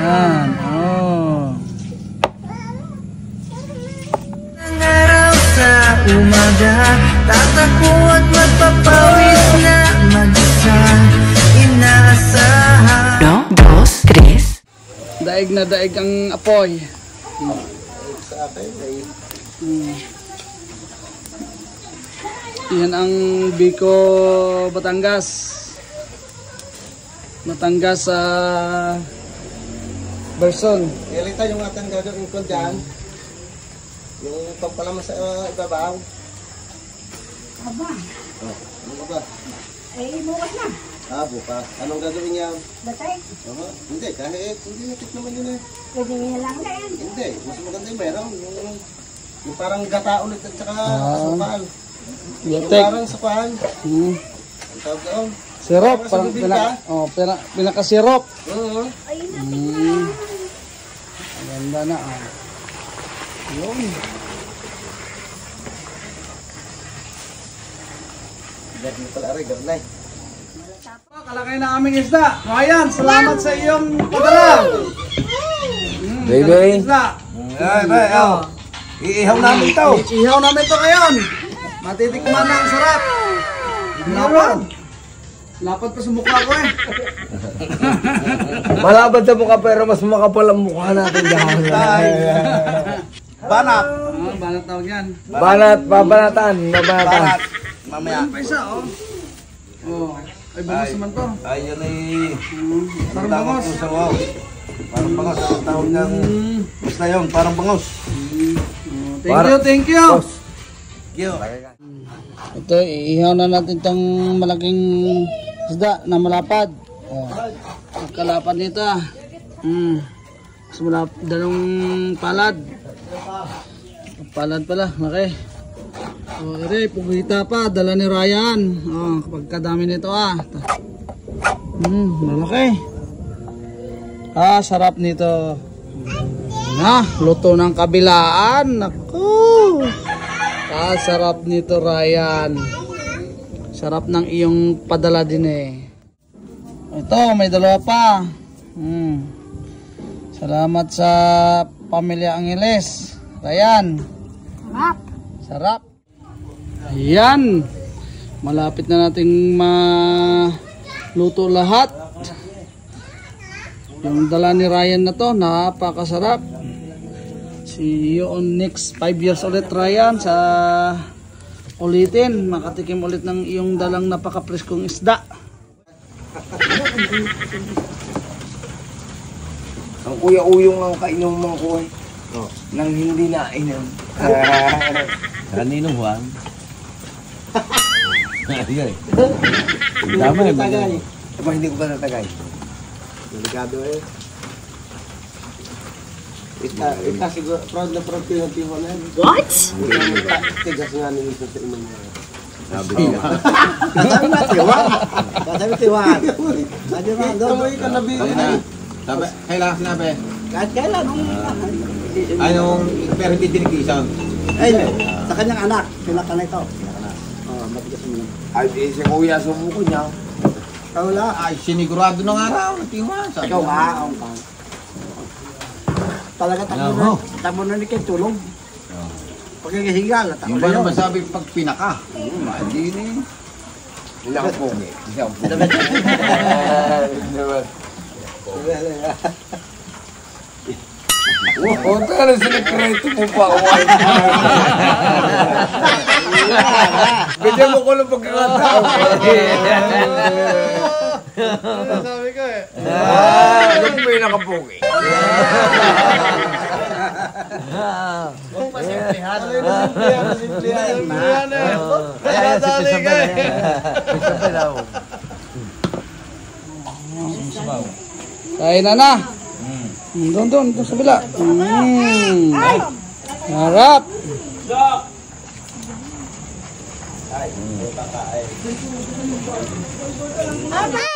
Yan. Oh. Ang araw sa umaga, tatakbo at magpapawis na mag-isa, inaasahan. 1, 2, 3. Daig na daig ang apoy. Sa akin ay Yan ang Biko, Batangas. Batangas sa Berson. Ilita yung ating gagawin ko dyan. Yung pampalaman sa ibabaw. Aba, Ano ba? eh, bukas na. Bukas. Anong gagawin niya? Batay, Hindi, kahit hindi natin naman yun eh. pwede nyo lang na yan. Hindi, mas maganda yung meron. Yung parang gata ulit at saka asukal. Yung Yatek. parang asukal. Ang tawag doon. Sirop. Para sa Parang bibingka. pinaka-sirop. Oo. Ayun na, tingnan. Ganda na. Yun. Gad mo pala rin, garnay. Kalakay na aming isda. Ayan, salamat sa iyong padala. Baby. Isda. Ay, iihaw namin to. Ihaw namin to ngayon. Matitikman na ang sarap. Lapad. Lapad pa sa mukha ko eh. Malabad sa mukha pero mas makapal ang mukha natin dyan. Banat. Banat tawag yan. Banat, babanatan, babanatan. Mamaya. Pa isa oh. Oh. Ay bangos naman to. Ayun ay... Parang bangos. Parang bangos. Ang tawag ng... Basta yun, parang bangos. Thank you. Kyo. Ito, iihaw na natin itong malaking isda na malapad. Oh. Ang kalapad nito. Mas malapad, dalawang palad. Palad pala, laki. Oh, ere, pugita pa, dala ni Ryan. Oh, pagkadami nito malaki. Sarap nito. Luto ng kabilaan. Naku. Sarap nito, Ryan. Sarap ng iyong padala din eh. Ito, may dalawa pa. Salamat sa pamilya Angeles. Ryan. Sarap. Ayan. Malapit na nating maluto lahat. Yung dala ni Ryan na to, napakasarap. See you on next 5 years ulit, Ryan, sa ulitin. Makatikim ulit ng iyong dalang napaka-preskong isda. Ang kuya-uyong ang kainuman ko eh. Nang hindi nainom. Kanino Juan? Dama eh. Tagay. Aba, hindi ko ba natagay? Delikado eh. Ita siguro, proud na proud pinag-tiwa na yun. What? Tigas nga nila sa inyo niya. Sabi niya. Sabi tiwan. Sabi ba? Tumoy ka na bigo. Sabi, kailangan sinabi. Kahit kailan, Anong, pero hindi dinikisan. ay, sa kanyang anak, pinaka na ito. Matigas mo. Ay, si kuya sumuko niya. Wala. Ay, sinigurado na nga raw, natiwan. Ikaw ba? Talaga tamo na ni kayo tulog. Pagkahihingal, tamo Yung na ba yun. naman sabi pag pinaka? Hindi na yun. Ilang pungi. Isang pungi. Oh, tara sinekreto mo pa. Bigyan mo ko lang pagkakataon. Sabi ko eh. Yung may nakapungi. Pasimplihan. Pasimplihan eh. Nadali ka eh. Kain na. Doon sa bila. Harap. Apa?